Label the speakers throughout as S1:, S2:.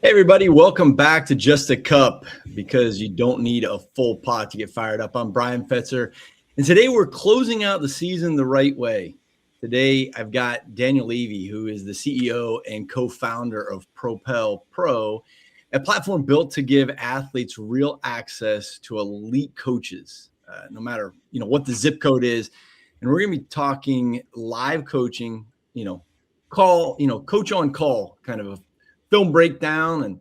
S1: Hey, everybody, welcome back to Just a Cup, because you don't need a full pot to get fired up. I'm Bryan Fetzer, and today we're closing out the season the right way. Today, I've got Daniel Levy, who is the CEO and co-founder of Propel Pro, a platform built to give athletes real access to elite coaches, no matter what the zip code is. And we're going to be talking live coaching, coach on call kind of a film breakdown, and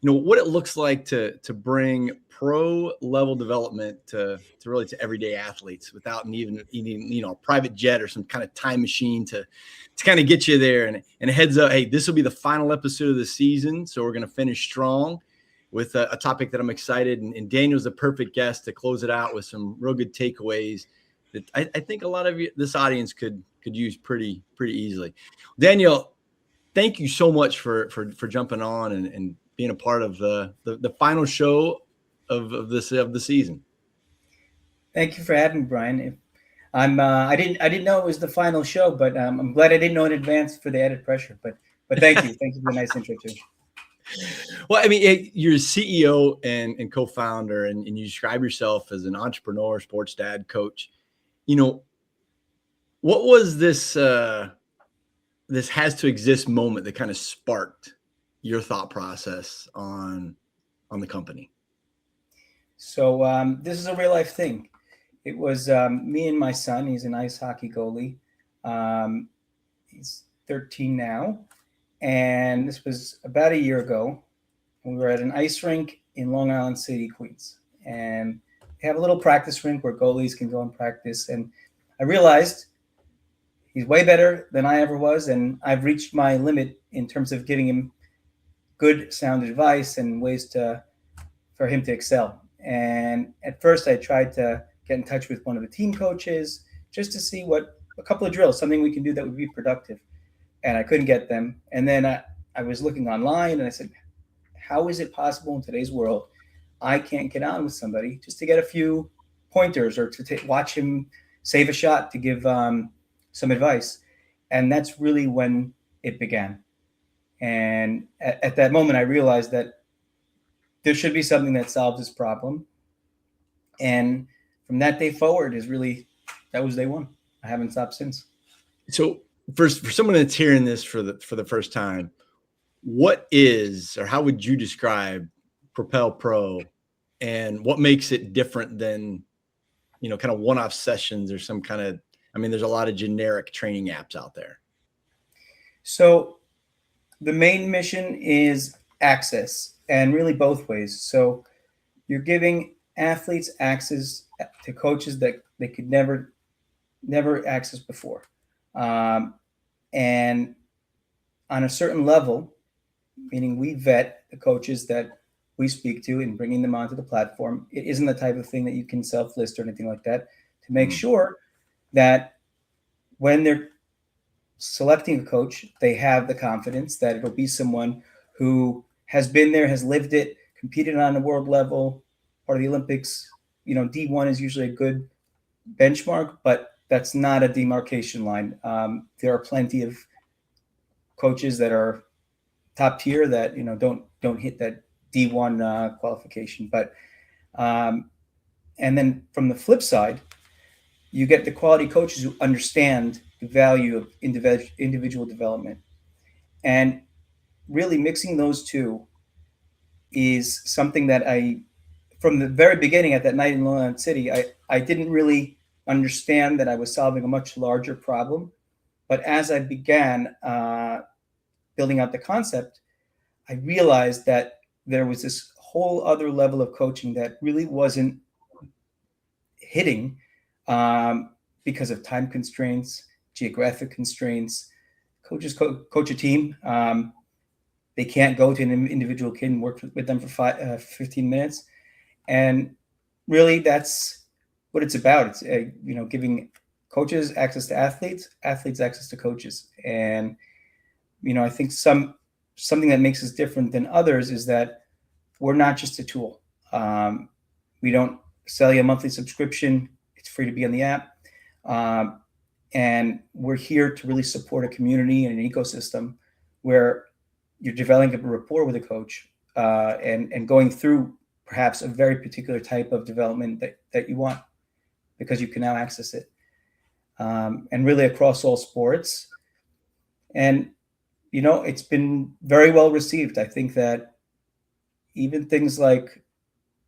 S1: what it looks like to bring pro level development to really to everyday athletes without needing a private jet or some kind of time machine to kind of get you there. And a heads up, hey, this will be the final episode of the season, so we're going to finish strong with a topic that I'm excited, and Daniel's the perfect guest to close it out with some real good takeaways that I think a lot of this audience could use pretty easily. Daniel, thank you so much for jumping on and being a part of the final show of the season.
S2: Thank you for having me, Bryan. I didn't know it was the final show, but I'm glad I didn't know in advance for the added pressure. But thank you for the nice intro too.
S1: Well, I mean, you're CEO and co-founder, and you describe yourself as an entrepreneur, sports dad, coach. What was this has to exist moment that kind of sparked your thought process on the company?
S2: So this is a real life thing. It was me and my son. He's an ice hockey goalie. He's 13 now. And this was about a year ago. We were at an ice rink in Long Island City, Queens. And they have a little practice rink where goalies can go and practice. And I realized he's way better than I ever was. And I've reached my limit in terms of giving him good sound advice and ways for him to excel. And at first I tried to get in touch with one of the team coaches just to see what a couple of drills, something we can do that would be productive. And I couldn't get them. And then I was looking online and I said, how is it possible in today's world I can't get on with somebody just to get a few pointers or to watch him save a shot to give some advice? And that's really when it began. And at that moment, I realized that there should be something that solves this problem. And from that day forward that was day one. I haven't stopped since.
S1: So for someone that's hearing this for the first time, what is, or how would you describe Propel Pro, and what makes it different than, kind of one-off sessions or some kind of, there's a lot of generic training apps out there.
S2: So the main mission is access, and really both ways. So you're giving athletes access to coaches that they could never access before. And on a certain level, meaning we vet the coaches that we speak to and bringing them onto the platform. It isn't the type of thing that you can self-list or anything like that, to make sure that when they're selecting a coach, they have the confidence that it'll be someone who has been there, has lived it, competed on a world level, part of the Olympics. D1 is usually a good benchmark, but that's not a demarcation line. There are plenty of coaches that are top tier that don't hit that D1 qualification. But and then from the flip side, you get the quality coaches who understand the value of individual development. And really mixing those two is something that from the very beginning at that night in Long Island City, I didn't really understand that I was solving a much larger problem. But as I began building out the concept, I realized that there was this whole other level of coaching that really wasn't hitting because of time constraints, geographic constraints. Coaches coach a team. They can't go to an individual kid and work with them for 15 minutes. And really that's what it's about. It's, giving coaches access to athletes, athletes access to coaches. And, I think something that makes us different than others is that we're not just a tool. We don't sell you a monthly subscription. It's free to be on the app. And we're here to really support a community and an ecosystem where you're developing a rapport with a coach, and going through perhaps a very particular type of development that you want, because you can now access it, and really across all sports. And it's been very well received. I think that even things like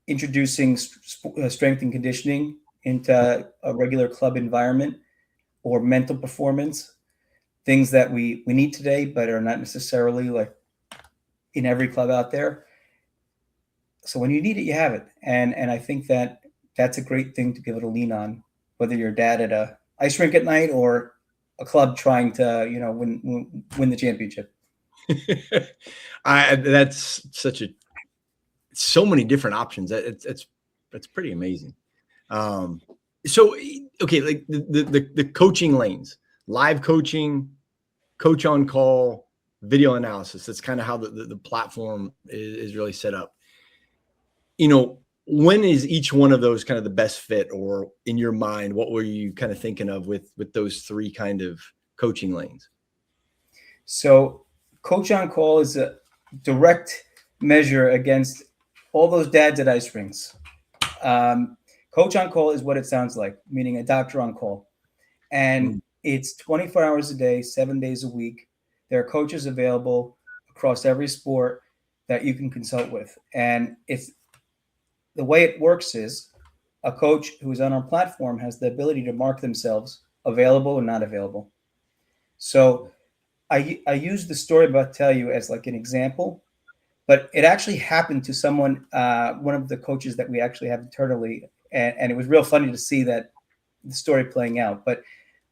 S2: introducing strength and conditioning into a regular club environment, or mental performance, things that we need today, but are not necessarily like in every club out there. So when you need it, you have it. And I think that that's a great thing to give it a lean on, whether you're a dad at a ice rink at night or a club trying to, win the championship.
S1: That's so many different options. It's pretty amazing. So, okay, like the coaching lanes, live coaching, coach on call, video analysis. That's kind of how the platform is really set up. When is each one of those kind of the best fit, or in your mind, what were you kind of thinking of with those three kind of coaching lanes?
S2: So coach on call is a direct measure against all those dads at ice rinks. Coach on call is what it sounds like, meaning a doctor on call. And it's 24 hours a day, 7 days a week. There are coaches available across every sport that you can consult with. And it's the way it works is a coach who is on our platform has the ability to mark themselves available or not available. So I use the story I'm about to tell you as like an example, but it actually happened to someone, one of the coaches that we actually have internally. And it was real funny to see that the story playing out. But,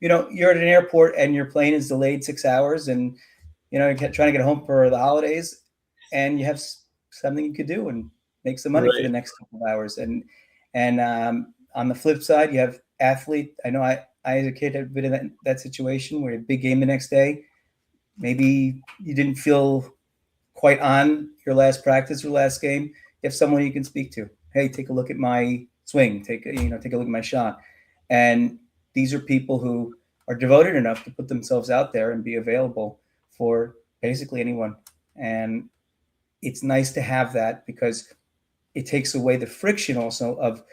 S2: you're at an airport and your plane is delayed 6 hours, and, you're trying to get home for the holidays, and you have something you could do and make some money for the next couple of hours. And on the flip side, you have athlete. I know I as a kid have been in that situation where you have a big game the next day. Maybe you didn't feel quite on your last practice or last game. You have someone you can speak to. Hey, take a look at my swing. Take a look at my shot. And these are people who are devoted enough to put themselves out there and be available for basically anyone. And it's nice to have that, because it takes away the friction also of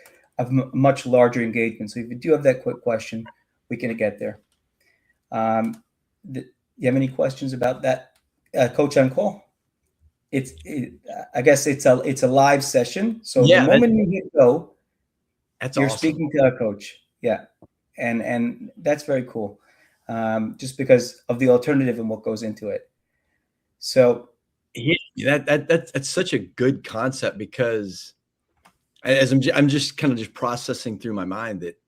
S2: much larger engagement. So if you do have that quick question, we can get there. You have any questions about that coach on call? I guess it's a live session. So the moment you hit go, you're awesome. Speaking to a coach. Yeah. And that's very cool. Just because of the alternative and what goes into it. So
S1: that's such a good concept, because as I'm just kind of just processing through my mind that,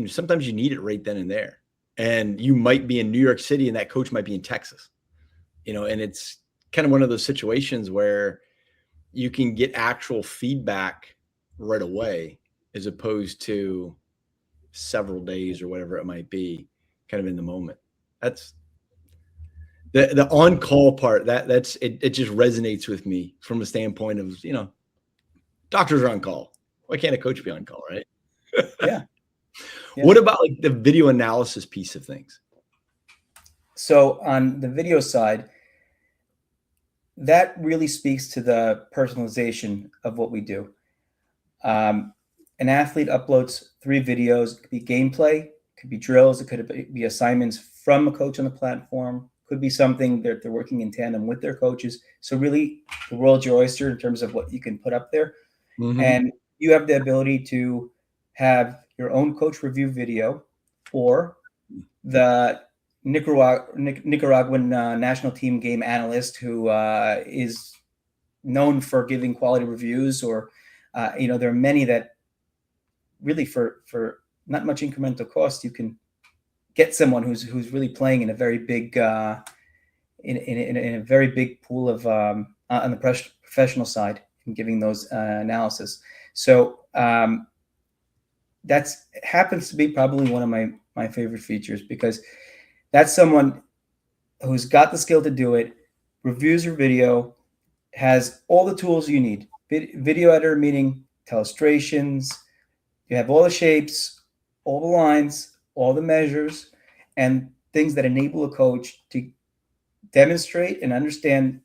S1: sometimes you need it right then and there, and you might be in New York City and that coach might be in Texas, and it's kind of one of those situations where you can get actual feedback right away, as opposed to several days or whatever it might be, kind of in the moment. That's the on-call part. That's it just resonates with me from a standpoint of, doctors are on call. Why can't a coach be on call, right?
S2: Yeah.
S1: What about like the video analysis piece of things?
S2: So on the video side, that really speaks to the personalization of what we do. An athlete uploads 3 videos. It could be gameplay, it could be drills, it could be assignments from a coach on the platform, could be something that they're working in tandem with their coaches. So really, the world's your oyster in terms of what you can put up there. Mm-hmm. And you have the ability to have your own coach review video, or the Nicaraguan national team game analyst who is known for giving quality reviews, or there are many that really for not much incremental cost, you can get someone who's really playing in a very big in a very big pool of on the professional side, and giving those analysis. So that's happens to be probably one of my favorite features, because that's someone who's got the skill to do it, reviews your video, has all the tools you need. Video editor, meaning illustrations, you have all the shapes, all the lines, all the measures, and things that enable a coach to demonstrate and understand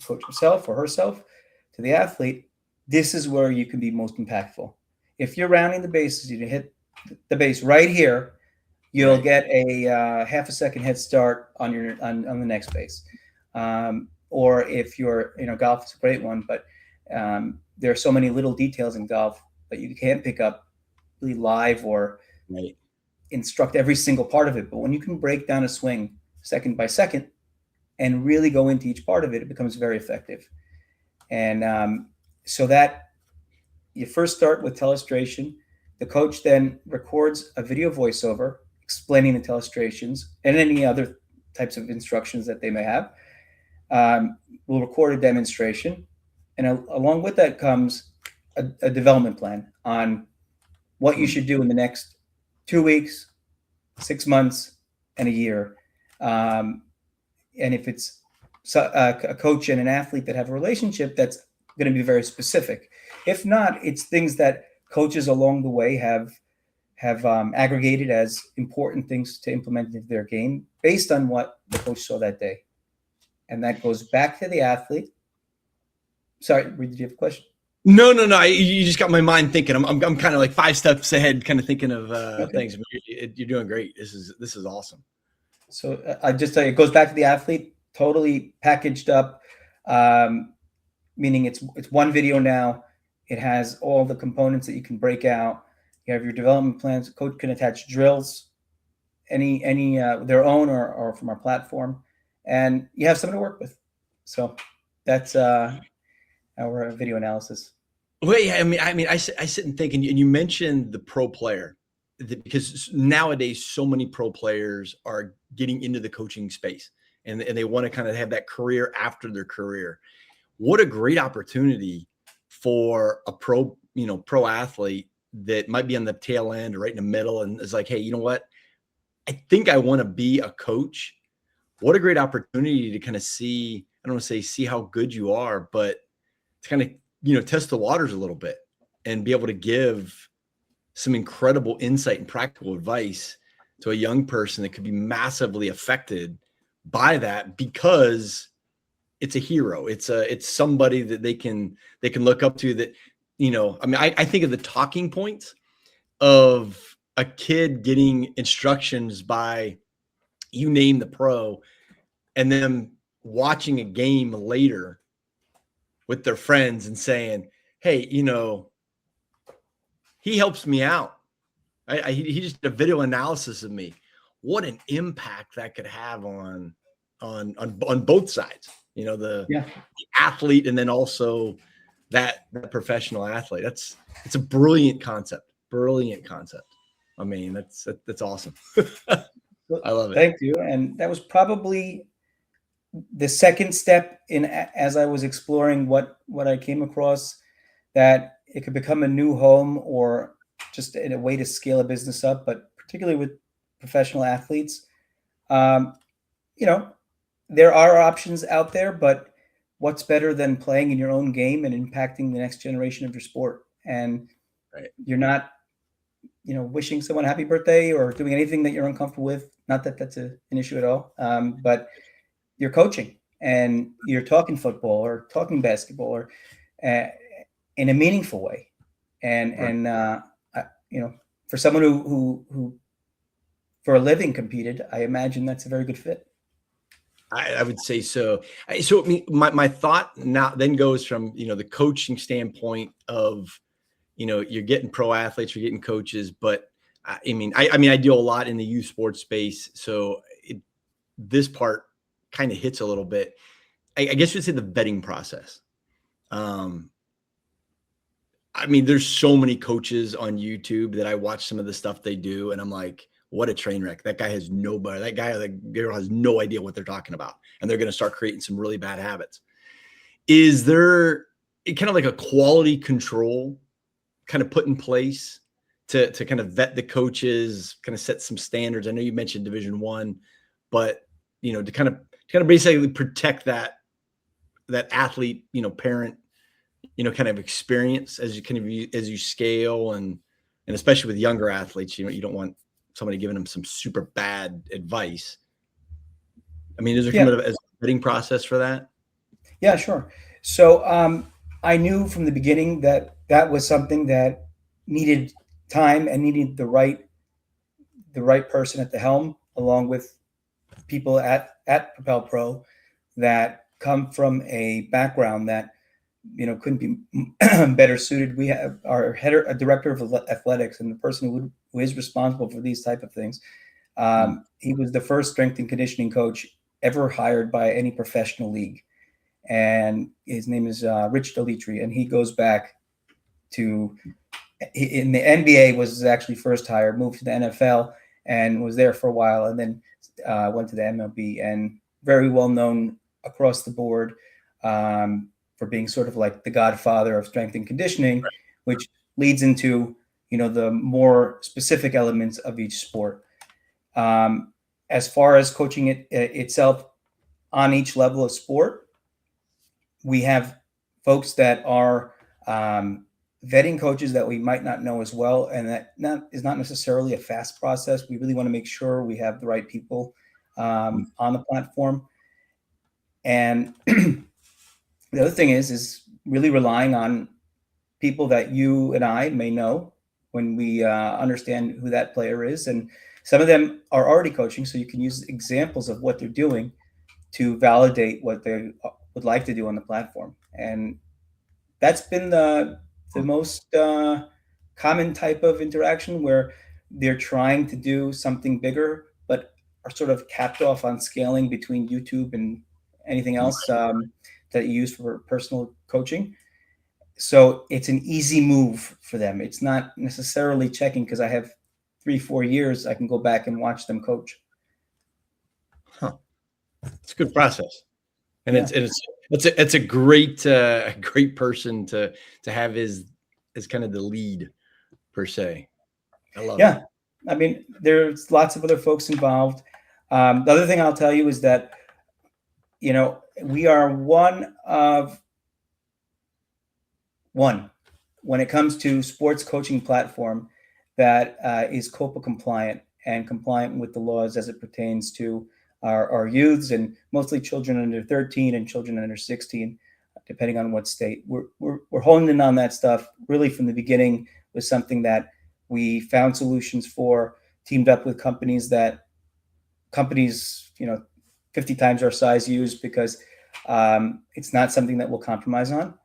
S2: coach himself or herself, to the athlete, this is where you can be most impactful. If you're rounding the bases, you hit the base right here, you'll get a half a second head start on the next base. Or if you're, golf is a great one, but there are so many little details in golf that you can't pick up really live or instruct every single part of it. But when you can break down a swing second by second and really go into each part of it, it becomes very effective. And so that you first start with telestration. The coach then records a video voiceover explaining the telestrations and any other types of instructions that they may have. We'll record a demonstration. And along with that comes a development plan on what you should do in the next 2 weeks, 6 months, and a year. And if it's a coach and an athlete that have a relationship, that's going to be very specific. If not, it's things that coaches along the way have aggregated as important things to implement into their game based on what the coach saw that day. And that goes back to the athlete. Sorry, did you have a question?
S1: No. You just got my mind thinking. I'm kind of like 5 steps ahead, kind of thinking of things. You're doing great. This is awesome.
S2: So I just tell you, it goes back to the athlete, totally packaged up, meaning it's one video now. It has all the components that you can break out. You have your development plans. The coach can attach drills, any their own or from our platform, and you have something to work with. So that's our video analysis.
S1: Well, yeah, I sit and think, and you mentioned the pro player, because nowadays so many pro players are getting into the coaching space, and they want to kind of have that career after their career. What a great opportunity for a pro athlete that might be on the tail end or right in the middle and is like, hey, you know what? I think I want to be a coach. What a great opportunity to kind of see, I don't want to say see how good you are, but to kind of, test the waters a little bit and be able to give some incredible insight and practical advice to a young person that could be massively affected by that, because it's a hero. It's somebody that they can look up to that, I think of the talking points of a kid getting instructions by, you name the pro, and then watching a game later with their friends and saying, hey, he helps me out. He just did a video analysis of me. What an impact that could have on both sides, the athlete, and then also that professional athlete. It's a brilliant concept. I mean, that's awesome. I love it.
S2: Thank you. And that was probably the second step in, as I was exploring what I came across, that it could become a new home or just in a way to scale a business up, but particularly with professional athletes. There are options out there, but what's better than playing in your own game and impacting the next generation of your sport? And you're not, wishing someone happy birthday or doing anything that you're uncomfortable with. Not that that's an issue at all. But you're coaching and you're talking football or talking basketball or in a meaningful way. And for someone who for a living competed, I imagine that's a very good fit.
S1: I would say so. So my thought now then goes from, the coaching standpoint of, you're getting pro athletes, you're getting coaches, but I do a lot in the youth sports space. So this part kind of hits a little bit. I guess you'd say the vetting process. There's so many coaches on YouTube that I watch some of the stuff they do, and I'm like, what a train wreck. That guy has that girl has no idea what they're talking about. And they're going to start creating some really bad habits. Is there kind of like a quality control kind of put in place to kind of vet the coaches, kind of set some standards? I know you mentioned Division I, but, to kind of basically protect that athlete, parent, kind of experience as you scale, and especially with younger athletes, you don't want somebody giving them some super bad advice. Is there kind of a vetting process for that?
S2: Yeah, sure. So I knew from the beginning that that was something that needed time and needed the right person at the helm, along with people at Propel Pro that come from a background that couldn't be better suited. We have our head, a director of athletics, and the person who is responsible for these type of things. He was the first strength and conditioning coach ever hired by any professional league, and his name is Rich Deletri, and he goes back to in the NBA was actually first hired, moved to the NFL, and was there for a while, and then went to the MLB, and very well known across the board for being sort of like the godfather of strength and conditioning, which leads into the more specific elements of each sport. As far as coaching itself on each level of sport, we have folks that are vetting coaches that we might not know as well, and that is not necessarily a fast process. We really want to make sure we have the right people on the platform. And the other thing is really relying on people that you and I may know when we understand who that player is. And some of them are already coaching, so you can use examples of what they're doing to validate what they would like to do on the platform. And that's been the most common type of interaction, where they're trying to do something bigger, but are sort of capped off on scaling between YouTube and anything else that you use for personal coaching. So it's an easy move for them. It's not necessarily checking, because I have 3-4 years, I can go back and watch them coach.
S1: It's a good process, and it's a great great person to have as kind of the lead per se. I love it.
S2: I mean, there's lots of other folks involved. The other thing I'll tell you is that we are one when it comes to sports coaching platform that is COPA compliant and compliant with the laws as it pertains to our youths, and mostly children under 13 and children under 16, depending on what state. We're honing in on that stuff really from the beginning. Was something that we found solutions for, teamed up with companies 50 times our size use, because it's not something that we'll compromise on.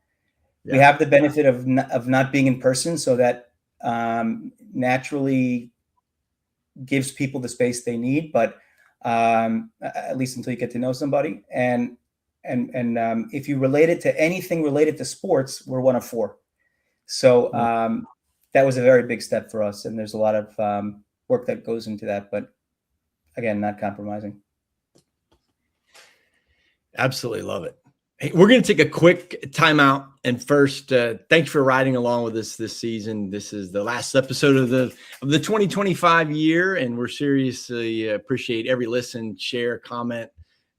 S2: Yeah. We have the benefit of not being in person, so that naturally gives people the space they need, but at least until you get to know somebody. And if you relate it to anything related to sports, we're one of 4. So that was a very big step for us, and there's a lot of work that goes into that, but again, not compromising.
S1: Absolutely love it. Hey, we're going to take a quick timeout. And first, thanks for riding along with us this season. This is the last episode of the 2025 year, and we're seriously appreciate every listen, share, comment,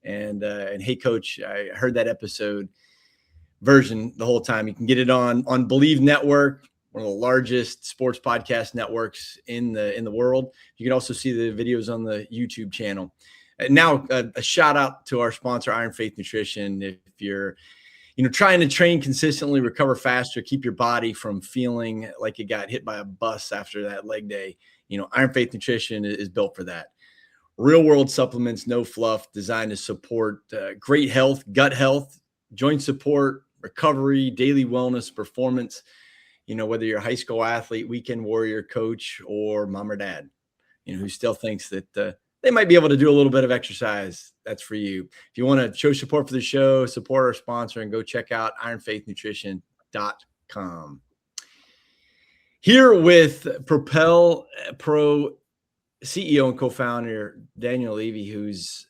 S1: and hey, Coach, I heard that episode version the whole time. You can get it on Bleav Network, one of the largest sports podcast networks in the world. You can also see the videos on the YouTube channel. Now, a shout out to our sponsor, Iron Faith Nutrition. If you're, trying to train consistently, recover faster, keep your body from feeling like you got hit by a bus after that leg day, Iron Faith Nutrition is built for that. Real world supplements, no fluff, designed to support great health, gut health, joint support, recovery, daily wellness, performance. Whether you're a high school athlete, weekend warrior, coach, or mom or dad, who still thinks that they might be able to do a little bit of exercise, that's for you. If you want to show support for the show, support our sponsor, and go check out ironfaithnutrition.com. Here with Propel Pro CEO and co-founder Daniel Levy, who's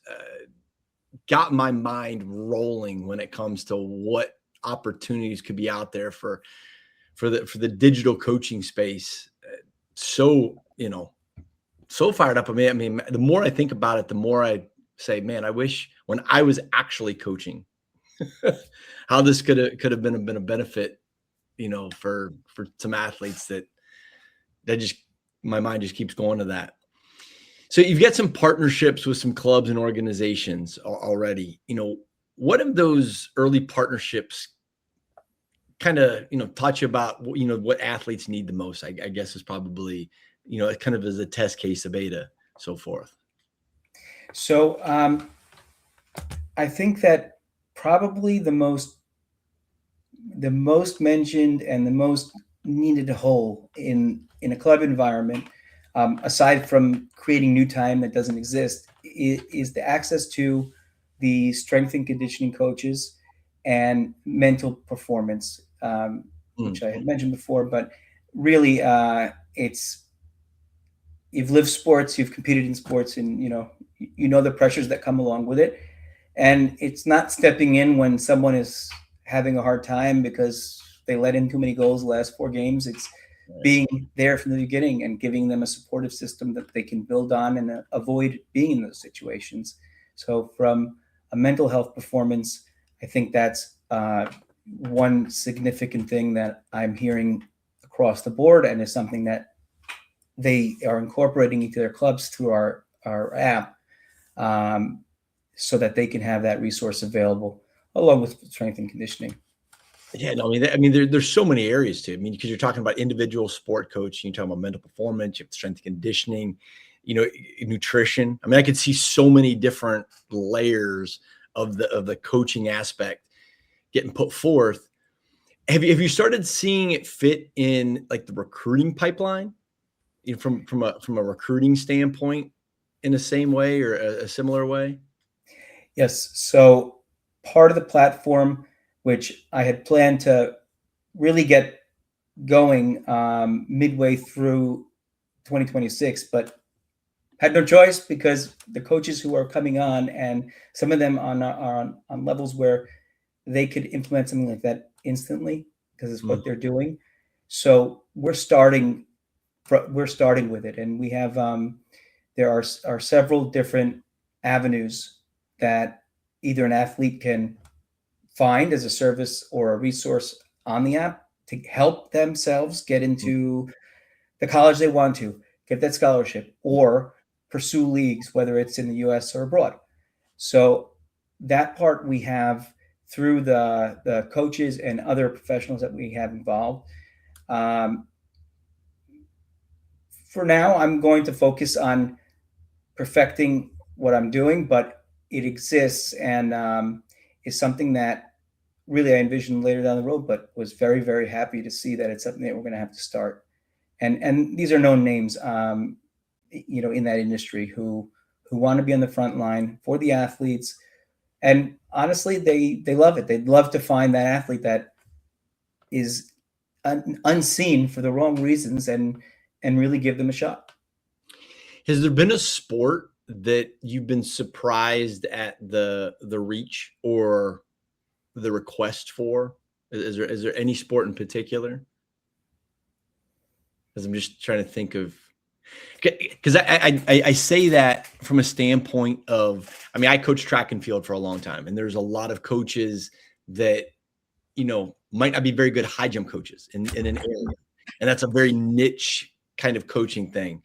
S1: got my mind rolling when it comes to what opportunities could be out there for the digital coaching space. So fired up. I mean, the more I think about it, the more I say, man, I wish when I was actually coaching, how this could have been a benefit, for some athletes that just, my mind just keeps going to that. So you've got some partnerships with some clubs and organizations already. what have those early partnerships kind of, taught you about, what athletes need the most? I guess is probably, kind of as a test case, a beta, so forth.
S2: So I think that probably the most mentioned and the most needed hole in a club environment, aside from creating new time that doesn't exist, is the access to the strength and conditioning coaches and mental performance, which I had mentioned before. But really, it's, you've lived sports, you've competed in sports, and you know the pressures that come along with it. And it's not stepping in when someone is having a hard time because they let in too many goals the last 4 games. It's being there from the beginning and giving them a supportive system that they can build on and avoid being in those situations. So from a mental health performance, I think that's one significant thing that I'm hearing across the board, and is something that they are incorporating into their clubs through our app, so that they can have that resource available along with strength and conditioning.
S1: Yeah, no, there's so many areas to it. Because you're talking about individual sport coaching, you're talking about mental performance, you have strength and conditioning, nutrition. I could see so many different layers of the coaching aspect getting put forth. Have you started seeing it fit in like the recruiting pipeline, from a recruiting standpoint, in the same way or a similar way?
S2: Yes. So part of the platform, which I had planned to really get going midway through 2026, but had no choice because the coaches who are coming on, and some of them are on levels where they could implement something like that instantly because it's what they're doing. So we're starting with it, and we have there are several different avenues that either an athlete can find as a service or a resource on the app to help themselves get into the college they want to, get that scholarship, or pursue leagues, whether it's in the US or abroad. So that part we have through the coaches and other professionals that we have involved. For now, I'm going to focus on perfecting what I'm doing, but it exists, and is something that really I envisioned later down the road, but was very, very happy to see that it's something that we're going to have to start. And these are known names, in that industry who want to be on the front line for the athletes. And honestly, they love it. They'd love to find that athlete that is unseen for the wrong reasons, and really give them a shot.
S1: Has there been a sport that you've been surprised at the reach or the request for? Is there any sport in particular? Because I'm just trying to think of, because I say that from a standpoint of, I coached track and field for a long time, and there's a lot of coaches that might not be very good high jump coaches in an area, and that's a very niche kind of coaching thing.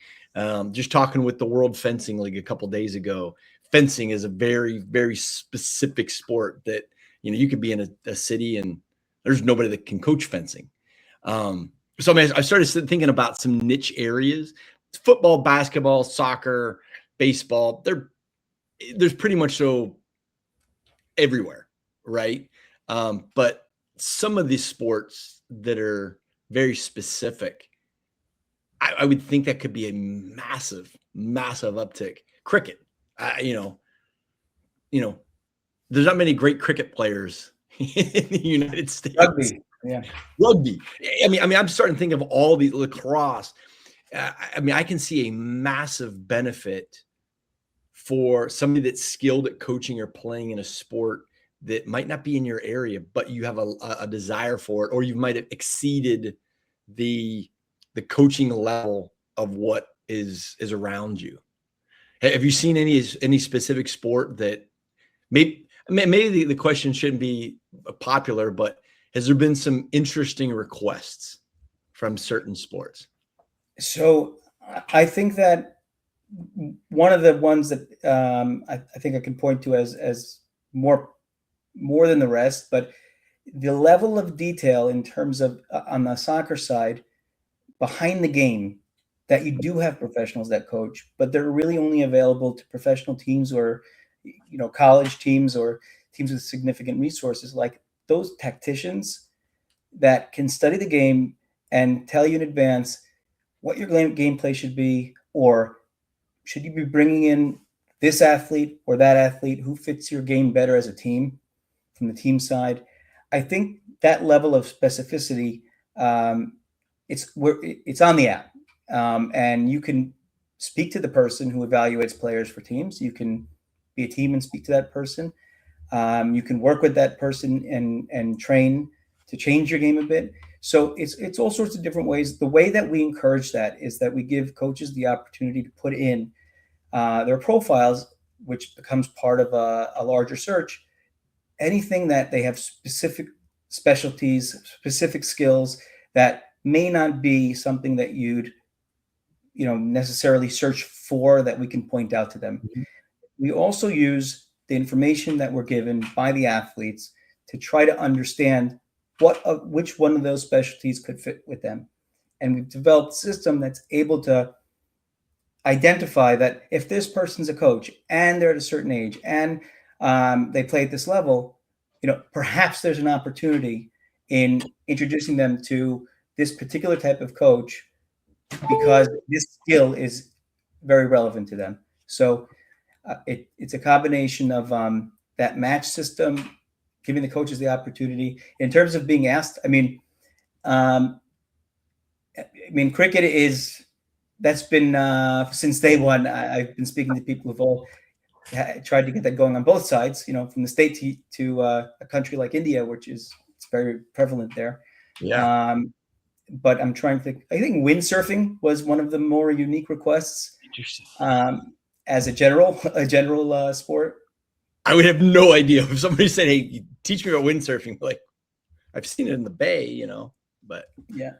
S1: Just talking with the World Fencing League a couple days ago, fencing is a very, very specific sport that you could be in a city and there's nobody that can coach fencing. So I started thinking about some niche areas: football, basketball, soccer, baseball. There's pretty much so everywhere, right? But some of these sports that are very specific, I would think that could be a massive, massive uptick. Cricket, there's not many great cricket players in the United States.
S2: Rugby, yeah.
S1: Rugby. I'm starting to think of all these, lacrosse. I can see a massive benefit for somebody that's skilled at coaching or playing in a sport that might not be in your area, but you have a desire for it, or you might have exceeded the coaching level of what is around you. Have you seen any specific sport that maybe the question shouldn't be popular, but has there been some interesting requests from certain sports?
S2: So I think that one of the ones that I think I can point to as more more than the rest, but the level of detail in terms of on the soccer side behind the game, that you do have professionals that coach, but they're really only available to professional teams or college teams or teams with significant resources, like those tacticians that can study the game and tell you in advance what your gameplay should be, or should you be bringing in this athlete or that athlete, who fits your game better as a team from the team side. I think that level of specificity, it's on the app, and you can speak to the person who evaluates players for teams. You can be a team and speak to that person. You can work with that person and train to change your game a bit. So it's all sorts of different ways. The way that we encourage that is that we give coaches the opportunity to put in their profiles, which becomes part of a larger search. Anything that they have specific specialties, specific skills that may not be something that you'd necessarily search for, that we can point out to them. Mm-hmm. We also use the information that we're given by the athletes to try to understand which one of those specialties could fit with them. And we've developed a system that's able to identify that if this person's a coach and they're at a certain age and they play at this level, perhaps there's an opportunity in introducing them to this particular type of coach because this skill is very relevant to them. So it's a combination of that match system, giving the coaches the opportunity. In terms of being asked, cricket that's been since day one. I've been speaking to people who've all tried to get that going on both sides, from the state to a country like India, it's very prevalent there.
S1: Yeah.
S2: But I'm trying to think. I think windsurfing was one of the more unique requests. As a general sport.
S1: I would have no idea if somebody said, "Hey, teach me about windsurfing." Like, I've seen it in the bay, but
S2: yeah.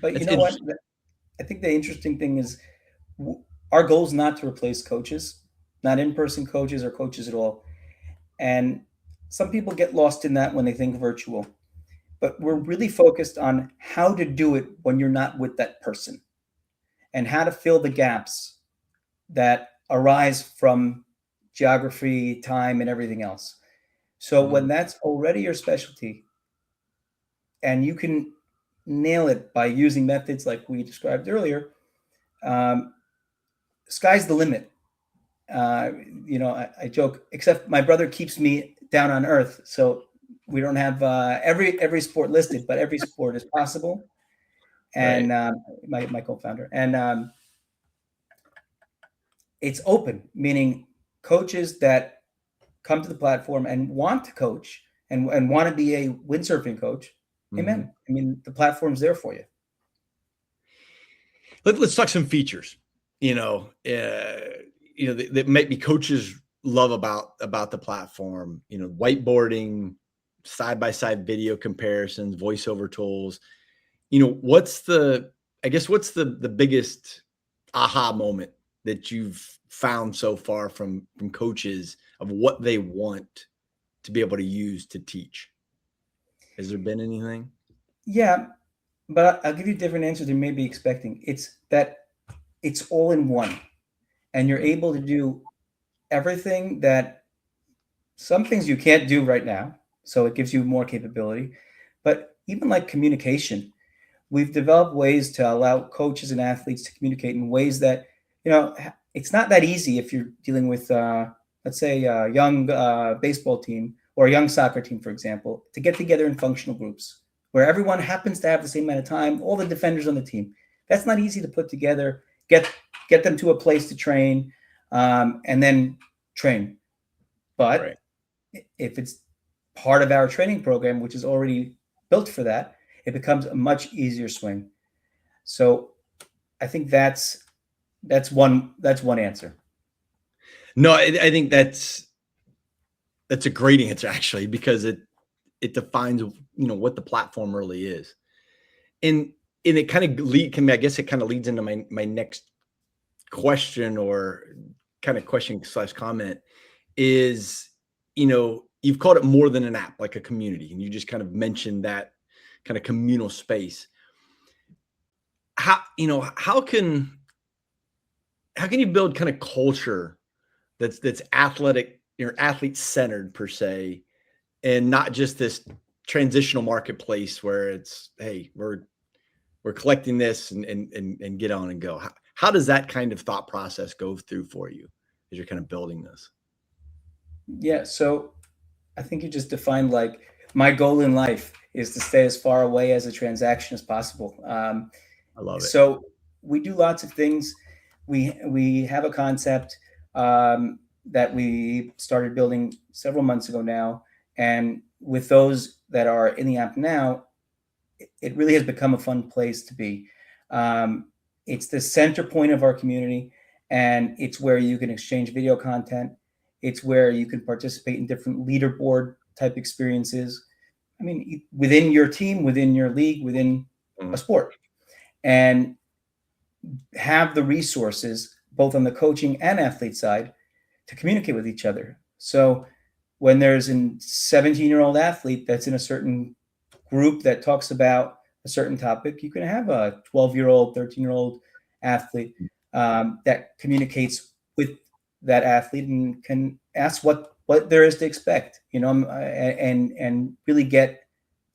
S2: But you know what? I think the interesting thing is our goal is not to replace coaches, not in-person coaches or coaches at all. And some people get lost in that when they think virtual. But we're really focused on how to do it when you're not with that person and how to fill the gaps that arise from geography, time, and everything else. So when that's already your specialty and you can nail it by using methods like we described earlier, sky's the limit. I joke, except my brother keeps me down on earth. So we don't have every sport listed, but every sport is possible. And right. My co-founder. And it's open, meaning coaches that come to the platform and want to coach and want to be a windsurfing coach. Amen. The platform's there for you.
S1: Let's talk some features. That maybe coaches love about the platform. Whiteboarding, side-by-side video comparisons, voiceover tools. What's the biggest aha moment that you've found so far from coaches of what they want to be able to use to teach? Has there been anything?
S2: Yeah, but I'll give you a different answer than you may be expecting. It's that it's all in one, and you're able to do everything that some things you can't do right now. So it gives you more capability, but even like communication, we've developed ways to allow coaches and athletes to communicate in ways that, it's not that easy if you're dealing with, let's say, a young baseball team or a young soccer team, for example, to get together in functional groups where everyone happens to have the same amount of time, all the defenders on the team. That's not easy to put together, get them to a place to train, and then train. But right. If it's part of our training program, which is already built for that, it becomes a much easier swing. So I think that's one answer.
S1: No, I think that's a great answer, actually, because it defines what the platform really is, and it kind of leads into my next question, or kind of question / comment is, you've called it more than an app, like a community, and you just kind of mentioned that kind of communal space. How can you build kind of culture that's athletic, athlete centered per se, and not just this transitional marketplace where it's, hey, we're collecting this and get on and go. How does that kind of thought process go through for you as you're kind of building this?
S2: Yeah. So I think you just defined, like, my goal in life is to stay as far away as a transaction as possible.
S1: I love it.
S2: So we do lots of things. We have a concept that we started building several months ago now, and with those that are in the app now, it really has become a fun place to be. It's the center point of our community, and it's where you can exchange video content. It's where you can participate in different leaderboard type experiences. I mean, within your team, within your league, within a sport, and have the resources both on the coaching and athlete side to communicate with each other. So when there's a 17-year-old athlete that's in a certain group that talks about a certain topic, you can have a 12-year-old, 13-year-old athlete that communicates with that athlete and can ask what there is to expect, and really get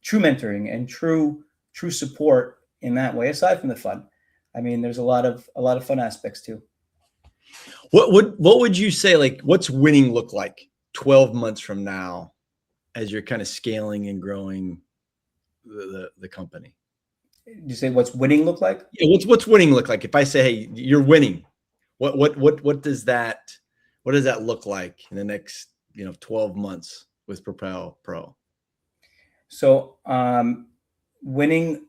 S2: true mentoring and true support in that way. Aside from the fun, I mean, there's a lot of fun aspects too.
S1: What would you say, like, what's winning look like 12 months from now as you're kind of scaling and growing the company?
S2: Did you say what's winning look like?
S1: Yeah, what's winning look like? If I say, hey, you're winning, what does that look like in the next 12 months with Propel Pro?
S2: So winning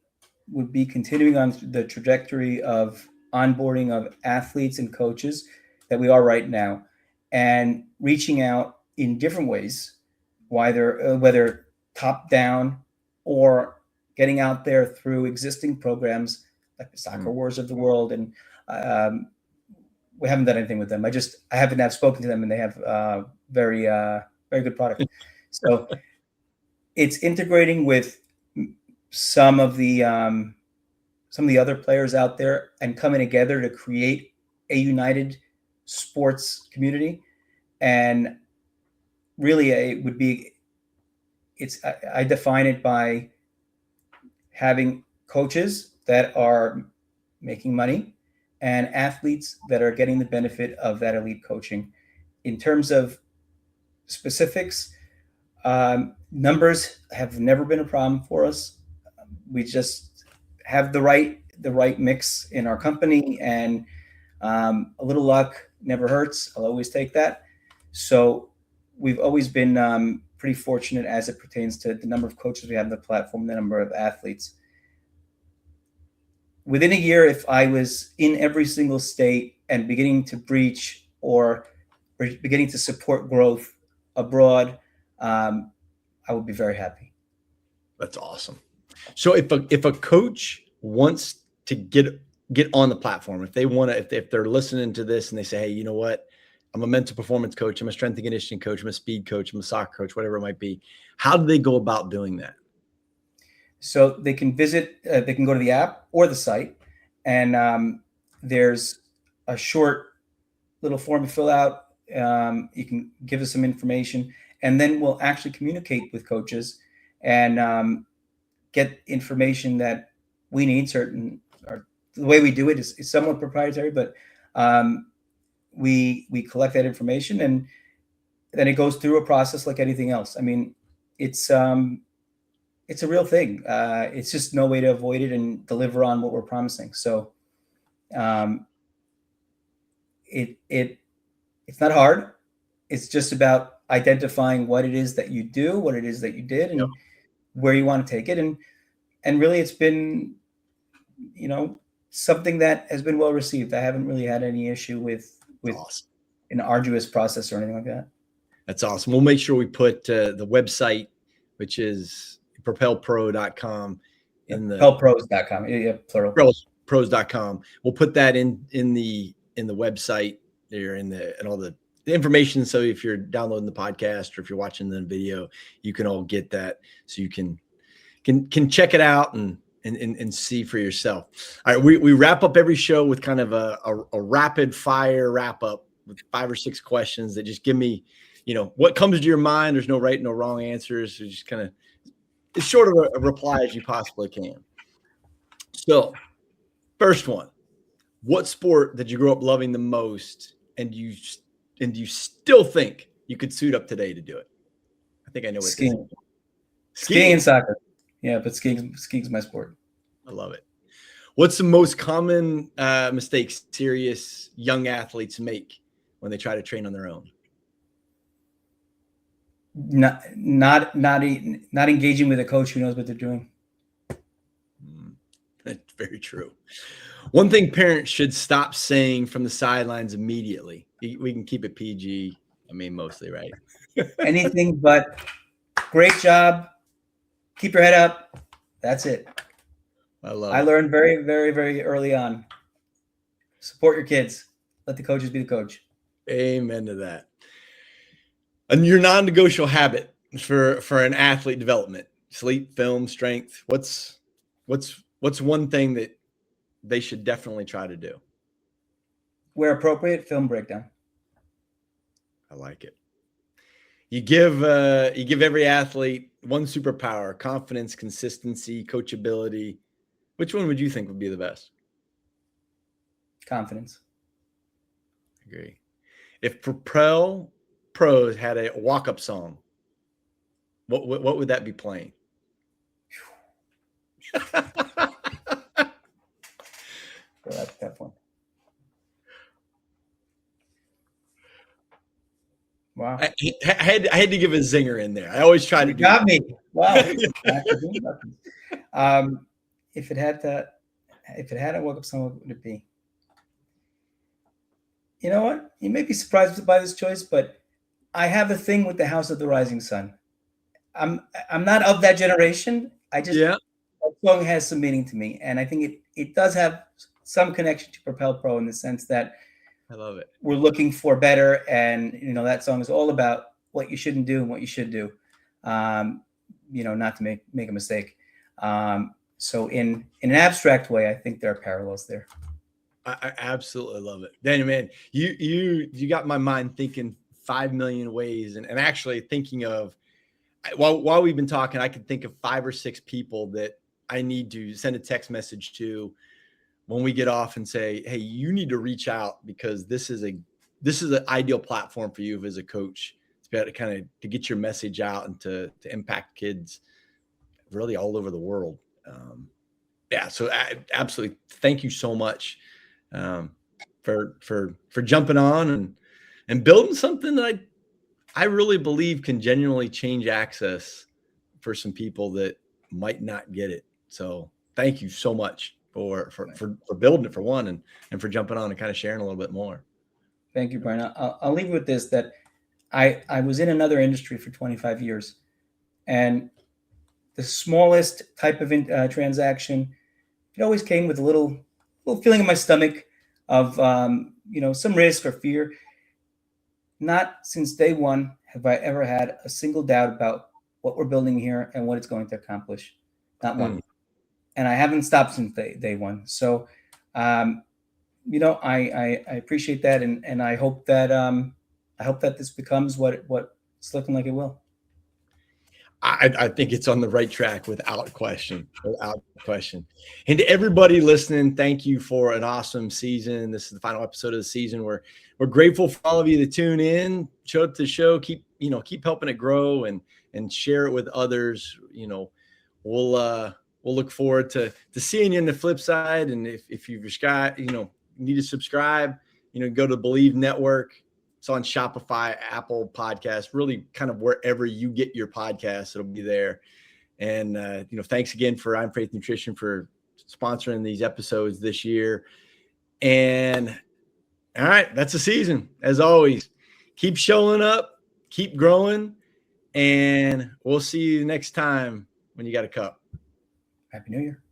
S2: would be continuing on the trajectory of onboarding of athletes and coaches that we are right now, and reaching out in different ways, whether top down or getting out there through existing programs like the Soccer Wars of the world. And we haven't done anything with them. I haven't have spoken to them, and they have very good product. So it's integrating with some of the other players out there and coming together to create a united sports community. And really, I define it by having coaches that are making money and athletes that are getting the benefit of that elite coaching. In terms of specifics, numbers have never been a problem for us. We just have the right mix in our company, and a little luck never hurts. I'll always take that. So we've always been pretty fortunate as it pertains to the number of coaches we have on the platform, the number of athletes. Within a year, if I was in every single state and beginning to breach or beginning to support growth abroad, I would be very happy.
S1: That's awesome. So if a coach wants to get on the platform, if they're listening to this and they say, hey, you know what? I'm a mental performance coach. I'm a strength and conditioning coach. I'm a speed coach. I'm a soccer coach, whatever it might be. How do they go about doing that?
S2: So they can go to the app or the site, and there's a short little form to fill out. You can give us some information, and then we'll actually communicate with coaches and get information that we need. The way we do it is somewhat proprietary, but we collect that information, and then it goes through a process like anything else. I mean, it's a real thing. It's just no way to avoid it and deliver on what we're promising. So it's not hard. It's just about identifying what it is that you do, what it is that you did, and where you want to take it. And really, it's been, something that has been well received. I haven't really had any issue with
S1: awesome.
S2: An arduous process or anything like that.
S1: That's awesome. We'll make sure we put the website, which is propelpro.com in the
S2: propelpros.com. Yeah, plural.
S1: Pros.com. We'll put that in the website there, and all the the information. So if you're downloading the podcast or if you're watching the video, you can all get that, so you can check it out and see for yourself. All right, we wrap up every show with kind of a rapid fire wrap up with 5 or 6 questions that just give me, what comes to your mind. There's no right, no wrong answers. So just kind of as short of a reply as you possibly can. So, first one: what sport did you grow up loving the most, and you still think you could suit up today to do it? I think I know what
S2: skiing.
S1: It is.
S2: Skiing and soccer. Yeah, but skiing's my sport.
S1: I love it. What's the most common mistake serious young athletes make when they try to train on their own?
S2: Not engaging with a coach who knows what they're doing.
S1: That's very true. One thing parents should stop saying from the sidelines immediately. We can keep it PG. I mean, mostly, right?
S2: Anything but great job. Keep your head up. That's it. I learned very, very, very early on. Support your kids. Let the coaches be the coach.
S1: Amen to that. And your non-negotiable habit for an athlete development: sleep, film, strength. What's one thing that they should definitely try to do?
S2: Where appropriate, film breakdown.
S1: I like it. You give every athlete one superpower: confidence, consistency, coachability. Which one would you think would be the best?
S2: Confidence.
S1: Agree. If Propel Pro had a walk-up song, what would that be playing?
S2: That's a tough one. Wow.
S1: I had to give a zinger in there. I always try to do
S2: got
S1: that.
S2: Me. Wow. If it had a walk-up song, what would it be? You know what? You may be surprised by this choice, but I have a thing with the House of the Rising Sun. I'm not of that generation. That song has some meaning to me, and I think it does have some connection to Propel Pro in the sense that
S1: I love it.
S2: We're looking for better, and that song is all about what you shouldn't do and what you should do. Not to make a mistake. So in an abstract way, I think there are parallels there.
S1: I absolutely love it. Daniel, man, you got my mind thinking 5 million ways, and actually thinking of, while we've been talking, I could think of 5 or 6 people that I need to send a text message to when we get off and say, hey, you need to reach out, because this is an ideal platform for you as a coach to be able to kind of to get your message out and to impact kids really all over the world. So I absolutely thank you so much for jumping on and building something that I really believe can genuinely change access for some people that might not get it. So thank you so much for building it, for one, and for jumping on and kind of sharing a little bit more.
S2: Thank you, Bryan. I'll leave you with this, that I was in another industry for 25 years, and the smallest type of transaction, it always came with a little feeling in my stomach of some risk or fear. Not since day one have I ever had a single doubt about what we're building here and what it's going to accomplish. Not one. And I haven't stopped since day one. So, I appreciate that, and I hope that this becomes what it's looking like it will.
S1: I think it's on the right track without question. And to everybody listening, thank you for an awesome season. This is the final episode of the season. We're grateful for all of you that tune in, show up to the show, keep helping it grow and share it with others. We'll look forward to seeing you on the flip side. And if you've need to subscribe, go to Bleav Network. It's on Shopify, Apple Podcasts, really kind of wherever you get your podcasts, it'll be there. And, thanks again for I'm Faith Nutrition for sponsoring these episodes this year. And all right, that's the season. As always, keep showing up, keep growing, and we'll see you next time when you got a cup.
S2: Happy New Year.